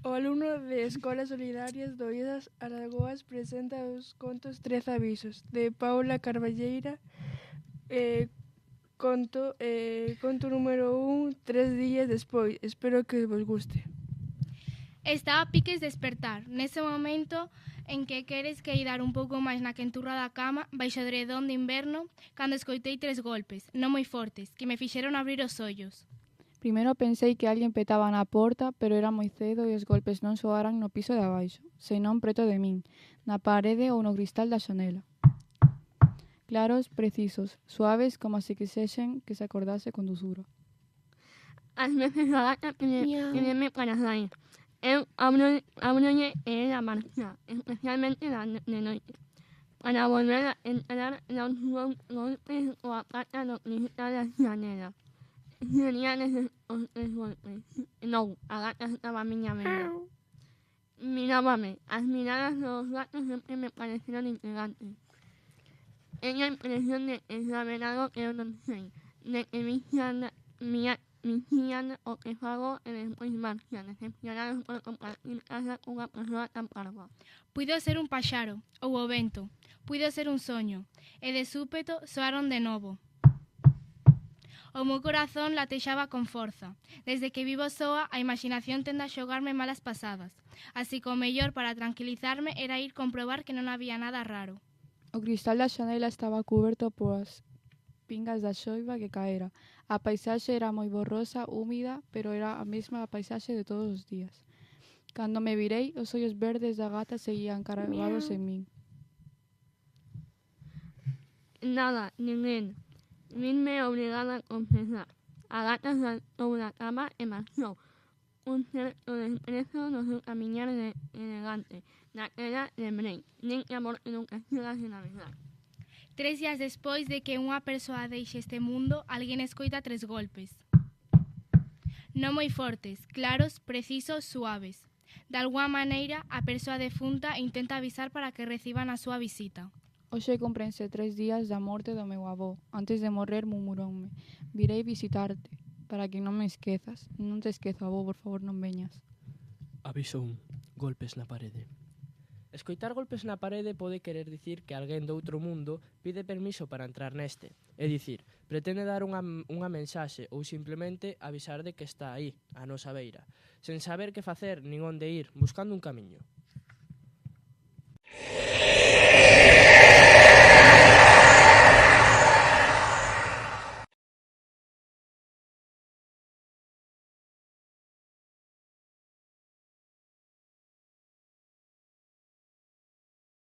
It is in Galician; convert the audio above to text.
O alumno de Escolas Solidarias do IES Alagoas presenta os contos 13 avisos, de Paula Carballeira, conto número 1, 3 días despois. Espero que vos guste. Estaba a piques de despertar. Nese momento en que queres que dar un pouco máis na quenturra da cama, baixo o edredón de inverno, cando escoitei 3 golpes, non moi fortes, que me fixeron abrir os ollos. Primeiro pensei que alguén petaba na porta, pero era moi cedo e os golpes non soaran no piso de abaixo, senón preto de min, na parede ou no cristal da xanela. Claros, precisos, suaves, como se quixesen que se acordase con dulzura. Ás veces a gata pídeme para sair. Eu abrolle e ela marcha, especialmente de noite. Para volver a entrar los golpes ou a pata no cristal da xanela. Serían esos os 3 golpes. Non, a gata estaba a miña venda. Mirábame. As miradas dos gatos sempre me pareceron intrigantes. Teño a impresión de saber algo que eu non sei, de que vixian o que fago e despois marchan, decepcionados por compartir casa cunha persoa tan parva. Puido ser un paxaro, ou o vento. Puido ser un soño. E de súpeto soaron de novo. O meu corazón latexaba con forza. Desde que vivo soa, a imaginación tende a xogarme malas pasadas. Así que o mellor para tranquilizarme era ir comprobar que non había nada raro. O cristal da xanela estaba cuberto polas pingas da xoiva que caera. A paisaxe era moi borrosa, húmida, pero era a mesma paisaxe de todos os días. Cando me virei, os ollos verdes da gata seguían cargados en min. Nada, ninguén. Vinme obrigada a confesar. A gata saltou da cama e marchou. Un certo desprezo no seu camiñar elegante. Naquela lembrei, nin que amor que nunca chega sen avisar. 3 días despois de que unha persoa deixe este mundo, alguén escoita 3 golpes. Non moi fortes, claros, precisos, suaves. De alguma maneira, a persoa defunta intenta avisar para que reciban a súa visita. Hoxe cumprense 3 días da morte do meu avó. Antes de morrer murmuroume: virei visitarte, para que non me esquezas. Non te esquezo, avó, por favor, non veñas. Aviso 1. Golpes na parede. Escoitar golpes na parede pode querer dicir que alguén do outro mundo pide permiso para entrar neste. É dicir, pretende dar unha mensaxe ou simplemente avisar de que está aí, a nosa beira, sen saber que facer nin onde ir, buscando un camiño.